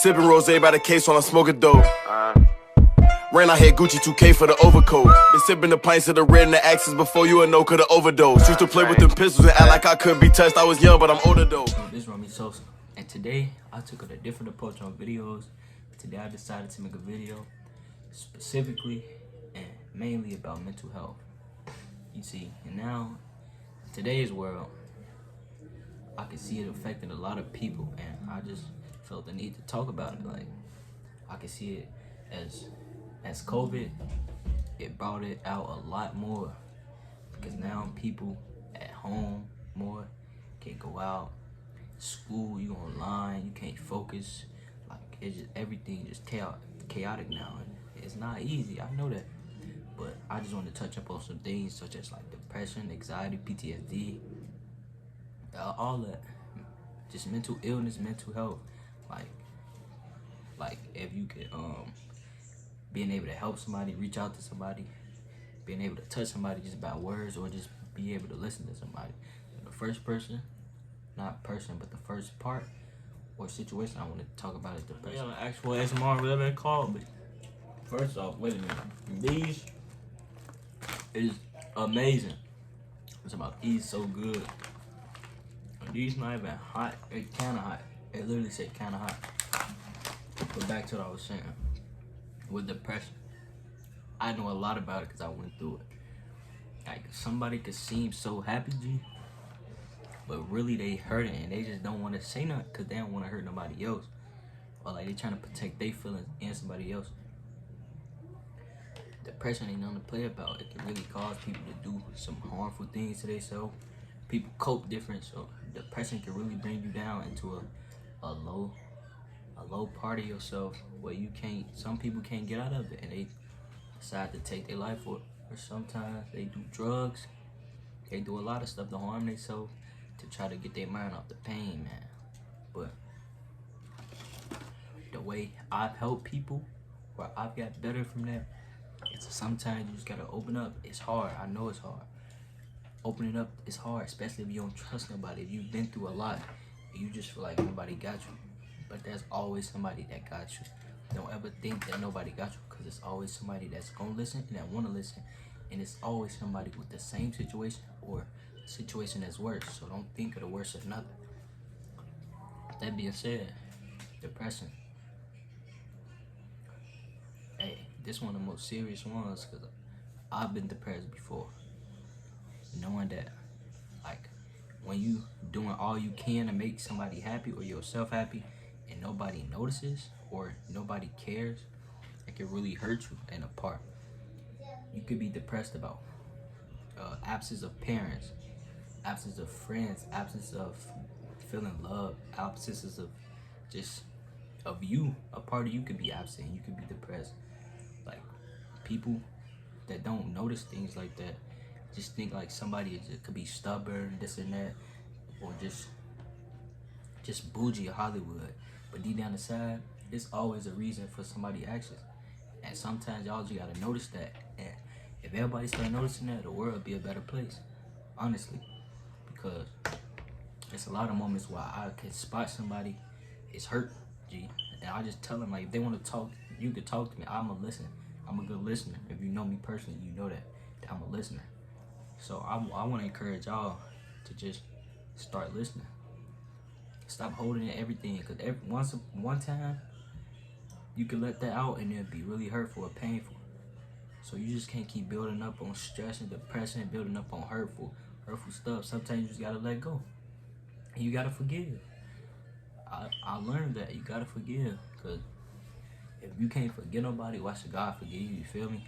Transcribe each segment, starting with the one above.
Sipping rose by the case while I'm smoking dope. Ran out here Gucci 2K for the overcoat. Been sipping the pints of the red and the axes before you would know could've overdosed. Used to play with them pistols and act like I couldn't be touched. I was young, but I'm older though. This is Romy Sosa, and today I took a different approach on videos. Today I decided to make a video specifically and mainly about mental health. You see, and now in today's world, I can see it affecting a lot of people, and I just felt the need to talk about it. Like, I can see it as COVID, it brought it out a lot more, because now people at home more, can't go out, school, you online, you can't focus. Like, it's just everything just chaotic now, and it's not easy, I know that. But I just want to touch up on some things such as like depression, anxiety, PTSD, all that, just mental illness, mental health. Like if you could being able to help somebody, reach out to somebody, being able to touch somebody just by words, or just be able to listen to somebody. The first person, not person, but the first part or situation I want to talk about is depression. Yeah, actual ASMR, whatever it's called. But first off, wait a minute. These is amazing. It's about these so good. These not even hot. They kinda hot. They literally say kinda hot. But back to what I was saying. With depression, I know a lot about it because I went through it. Like, somebody could seem so happy, G, but really they hurting, and they just don't want to say nothing because they don't want to hurt nobody else. Or like they trying to protect their feelings and somebody else. Depression ain't nothing to play about. It can really cause people to do some harmful things to themselves. People cope different, so depression can really bring you down into a low part of yourself where you can't. Some people can't get out of it, and they decide to take their life for it. Or sometimes they do drugs. They do a lot of stuff to harm themselves to try to get their mind off the pain, man. But the way I've helped people, where I've got better from that, it's sometimes you just gotta open up. It's hard. I know it's hard. Opening up is hard, especially if you don't trust nobody. If you've been through a lot and you just feel like nobody got you. But there's always somebody that got you. Don't ever think that nobody got you, because it's always somebody that's gonna listen and that wanna listen. And it's always somebody with the same situation or a situation that's worse. So don't think of the worst of nothing. That being said, depression. Hey, this one of the most serious ones, because I've been depressed before. Knowing that, like, when you doing all you can to make somebody happy or yourself happy, and nobody notices or nobody cares, it can really hurt you and apart. You could be depressed about absence of parents, absence of friends, absence of feeling love, absences of just of you. A part of you could be absent. You could be depressed. Like, people that don't notice things like that just think like somebody could be stubborn, this and that, or just bougie Hollywood. But deep down inside, it's always a reason for somebody's actions. And sometimes y'all just gotta notice that. And if everybody start noticing that, the world would be a better place. Honestly. Because there's a lot of moments where I can spot somebody is hurt, G. And I just tell them, like, if they want to talk, you could talk to me. I'm a listener. I'm a good listener. If you know me personally, you know that I'm a listener. So I want to encourage y'all to just start listening. Stop holding in everything, because one time you can let that out and it'll be really hurtful or painful. So you just can't keep building up on stress and depression and building up on hurtful stuff. Sometimes you just gotta let go, and you gotta forgive. I learned that you gotta forgive, because if you can't forgive nobody, why should God forgive you? You feel me?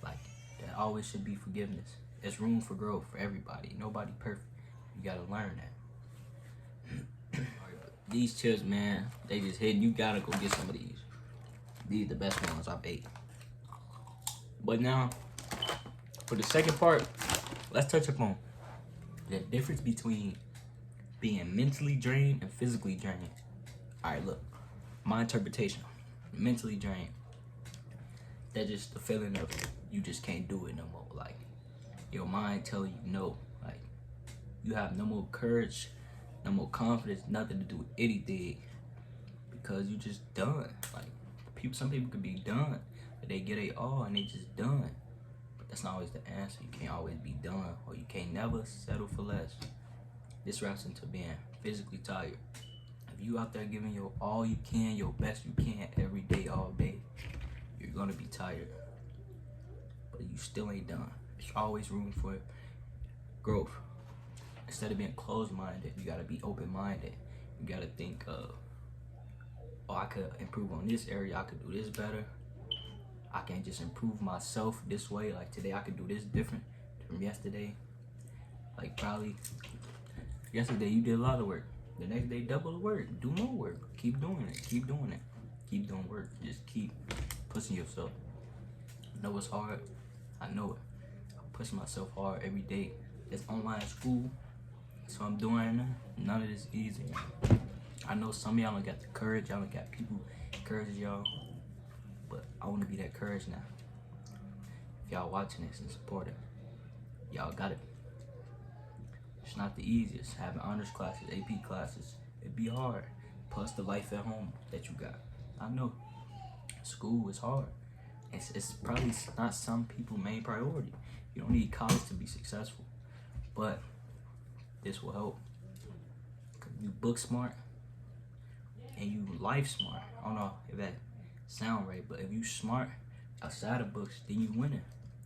Like, there always should be forgiveness. There's room for growth for everybody. Nobody perfect. You gotta learn that. These chips, man, they just hitting. You gotta go get some of these. These are the best ones I've ate. But now, for the second part, let's touch upon the difference between being mentally drained and physically drained. Alright, look. My interpretation. Mentally drained. That's just the feeling of you just can't do it no more. Like, your mind tell you no. Like, you have no more courage, no more confidence, nothing to do with anything. because you just done. Like some people could be done, but they get a all and they just done. But that's not always the answer. You can't always be done, or you can't never settle for less. This wraps into being physically tired. If you out there giving your all you can, your best you can every day, all day, you're gonna be tired. But you still ain't done. There's always room for growth. Instead of being closed-minded, you gotta be open-minded. You gotta think of, oh, I could improve on this area, I could do this better. I can just improve myself this way. Like today I could do this different from yesterday. Like probably yesterday you did a lot of work. The next day double the work. Do more work. Keep doing it. Keep doing it. Keep doing work. Just keep pushing yourself. I know it's hard. I know it. I push myself hard every day. It's online school. So I'm doing none of this easy. I know some of y'all don't got the courage. Y'all don't got people encourage y'all. But I want to be that courage now. If y'all watching this and supporting, y'all got it. It's not the easiest. Having honors classes, AP classes, it'd be hard. Plus the life at home that you got. I know. School is hard. It's probably not some people's main priority. You don't need college to be successful. But this will help. You book smart and you life smart. I don't know if that sound right, but if you smart outside of books, then you winning.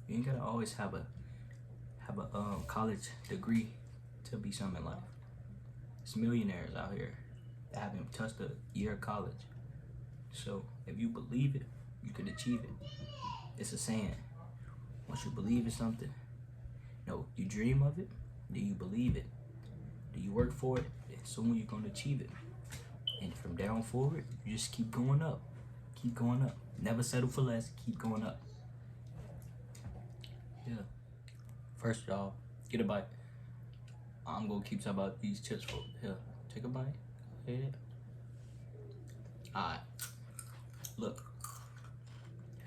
You ain't gotta always have a college degree to be something in life. There's millionaires out here that haven't touched a year of college. So if you believe it, you can achieve it. It's a saying. Once you believe in something, no, you dream of it, then you believe it. Do you work for it? And soon you're gonna achieve it. And from down forward, you just keep going up. Keep going up. Never settle for less. Keep going up. Yeah. First, y'all, get a bite. I'm gonna keep talking about these chips for here. Take a bite. Yeah. Alright. Look.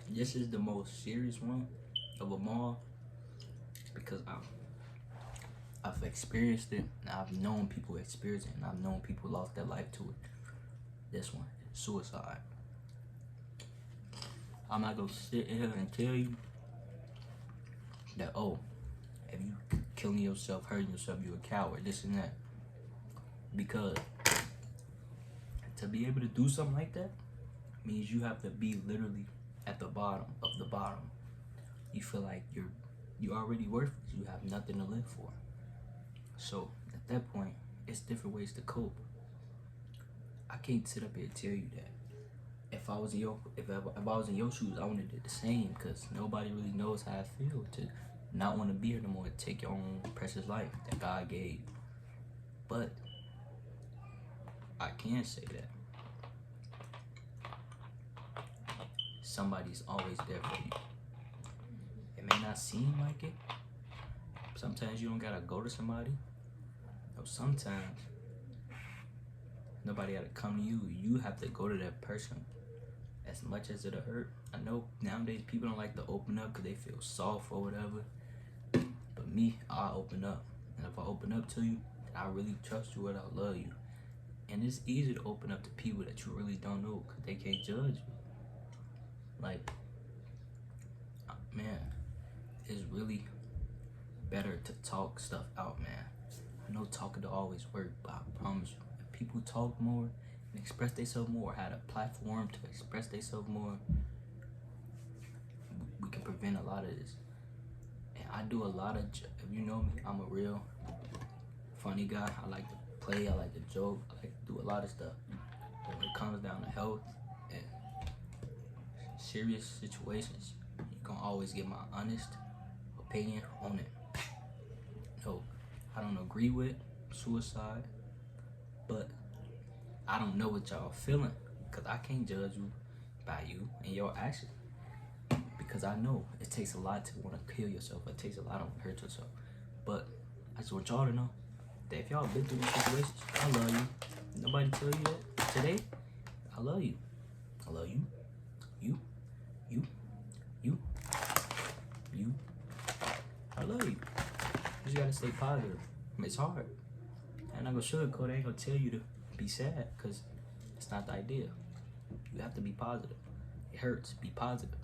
This is the most serious one of them all because I've experienced it. I've known people experience it, and I've known people lost their life to it. This one, suicide. I'm not gonna sit here and tell you that, oh, if you killing yourself, hurting yourself, you're a coward, this and that. Because to be able to do something like that means you have to be literally at the bottom of the bottom. You feel like you're already worthless. You have nothing to live for. So at that point, it's different ways to cope. I can't sit up here and tell you that. If I was in your shoes, I would have did the same, because nobody really knows how I feel to not want to be here no more, to take your own precious life that God gave. But I can say that somebody's always there for you. It may not seem like it. Sometimes you don't gotta go to somebody. Or sometimes nobody gotta come to you. You have to go to that person. As much as it'll hurt. I know nowadays people don't like to open up because they feel soft or whatever. But me, I open up. And if I open up to you, I really trust you and I love you. And it's easy to open up to people that you really don't know because they can't judge you. Like, man, it's really better to talk stuff out, man. I know talking don't always work, but I promise you, if people talk more and express themselves more, had a platform to express themselves more, we can prevent a lot of this. And I do a lot of, if you know me, I'm a real funny guy. I like to play, I like to joke, I like to do a lot of stuff. But when it comes down to health and serious situations, you can always get my honest opinion on it. No, I don't agree with suicide, but I don't know what y'all feeling, because I can't judge you by you and your actions. Because I know it takes a lot to want to kill yourself. It takes a lot to hurt yourself. But I just want y'all to know that if y'all been through these situations, I love you. Nobody tell you that today. I love you. I love you. You. I love you. You just gotta stay positive. It's hard. I'm not gonna sugarcoat it. I ain't gonna tell you to be sad, because it's not the idea. You have to be positive. It hurts. Be positive.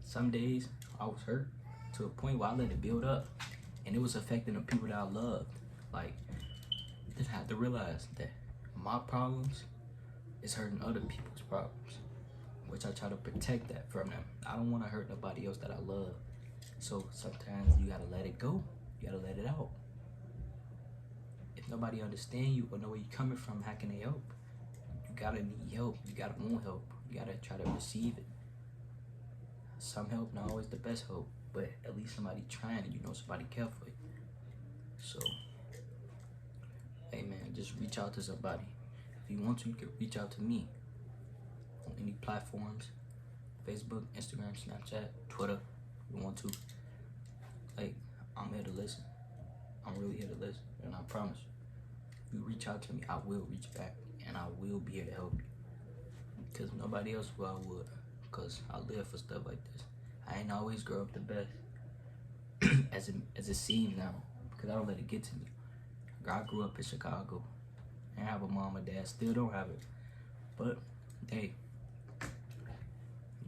Some days I was hurt to a point where I let it build up, and it was affecting the people that I loved. Like, I had to realize that my problems is hurting other people's problems, which I try to protect that from them. I don't want to hurt nobody else that I love. So sometimes you gotta let it go. You gotta let it out. If nobody understand you or know where you're coming from, how can they help? You gotta need help. You gotta want help. You gotta try to receive it. Some help, not always the best help, but at least somebody trying and you know somebody care for you. So, hey man, just reach out to somebody. If you want to, you can reach out to me on any platforms, Facebook, Instagram, Snapchat, Twitter. If you want to. Like, I'm here to listen. I'm really here to listen, and I promise you, you reach out to me, I will reach back, and I will be here to help you. Because nobody else will, I would. Because I live for stuff like this. I ain't always grow up the best as it seems now, because I don't let it get to me. I grew up in Chicago. I have a mom and dad, still don't have it. But, hey,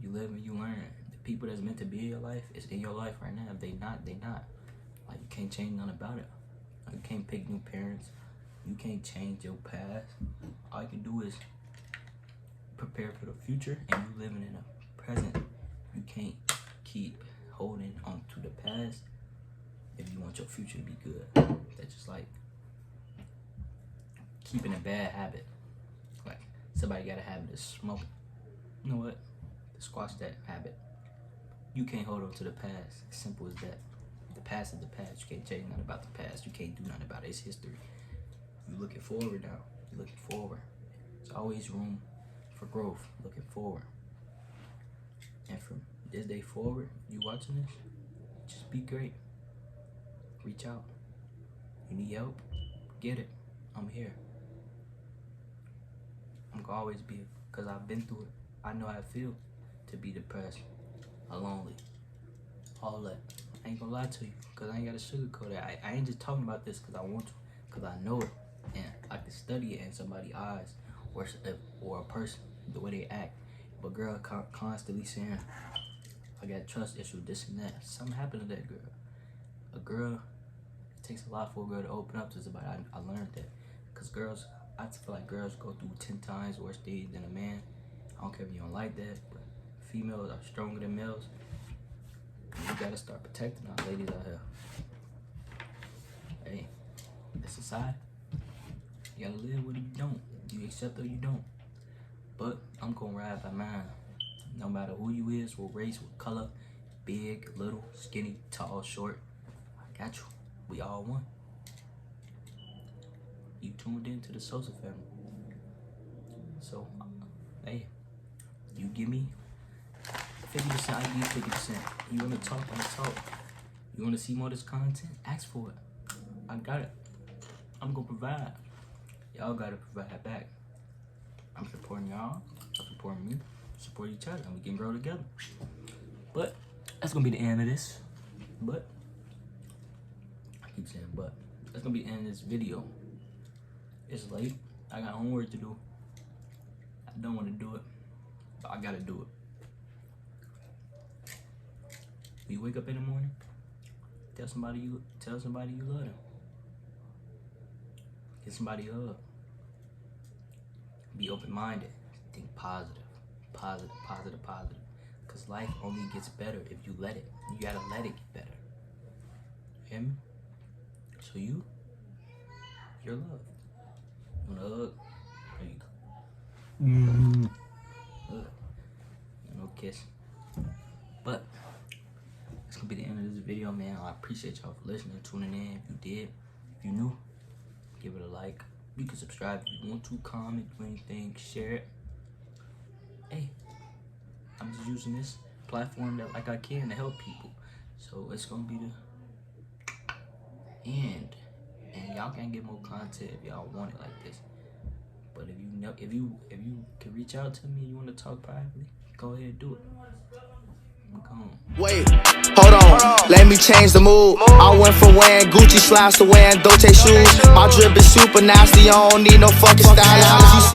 you live and you learn. The people that's meant to be in your life is in your life right now. If they not, they not. Like, you can't change nothing about it. Like, you can't pick new parents. You can't change your past. All you can do is prepare for the future, and you living in the present. You can't keep holding on to the past if you want your future to be good. That's just like keeping a bad habit. Like, somebody got a habit of smoking. You know what? Squash that habit. You can't hold on to the past. As simple as that. The past is the past. You can't change nothing about the past. You can't do nothing about it. It's history. You're looking forward now. You're looking forward. There's always room for growth. Looking forward. And from this day forward, you watching this, just be great. Reach out. You need help? Get it. I'm here. I'm gonna always be here because I've been through it. I know how it feels to be depressed, lonely, all that. I ain't gonna lie to you because I ain't gotta sugarcoat it. I ain't just talking about this because I want to, because I know it and I can study it in somebody's eyes or a person, the way they act. But girl constantly saying, I got trust issues, this and that. Something happened to that girl. A girl, it takes a lot for a girl to open up to somebody. I learned that. Because girls, I feel like girls go through 10 times worse days than a man. I don't care if you don't like that, but females are stronger than males. You gotta start protecting our ladies out here. Hey, it's society. You gotta live with it, you don't. You accept it or you don't. But I'm gonna ride by mine. No matter who you is, what race, what color, big, little, skinny, tall, short, I got you. We all one. You tuned into the Sosa family. So, hey, you give me 50%, I give you 50%. You wanna talk, I talk. You wanna see more of this content? Ask for it. I got it. I'm gonna provide. Y'all gotta provide back. I'm supporting y'all, y'all supporting me, support each other, and we can grow together. But that's gonna be the end of this. But I keep saying but. That's gonna be the end of this video. It's late. I got homework to do. I don't want to do it, but I gotta do it. When you wake up in the morning, tell somebody you love them. Get somebody a hug. Be open-minded. Think positive. Positive, positive, positive. Because life only gets better if you let it. You gotta let it get better. You hear me? So you're loved. You want a hug? There you go. Hug. No kiss. But that's gonna be the end of this video, man. I appreciate y'all for listening, tuning in. If you did, if you new, give it a like. You can subscribe if you want to, comment, do anything, share it. Hey, I'm just using this platform that like I can to help people. So it's gonna be the end. And y'all can get more content if y'all want it like this. But if you can reach out to me and you want to talk privately, go ahead and do it. I'm gone. Wait, hold on, let me change the mood. I went from wearing Gucci slides to wearing Dolce shoes. My drip is super nasty, I don't need no fucking style.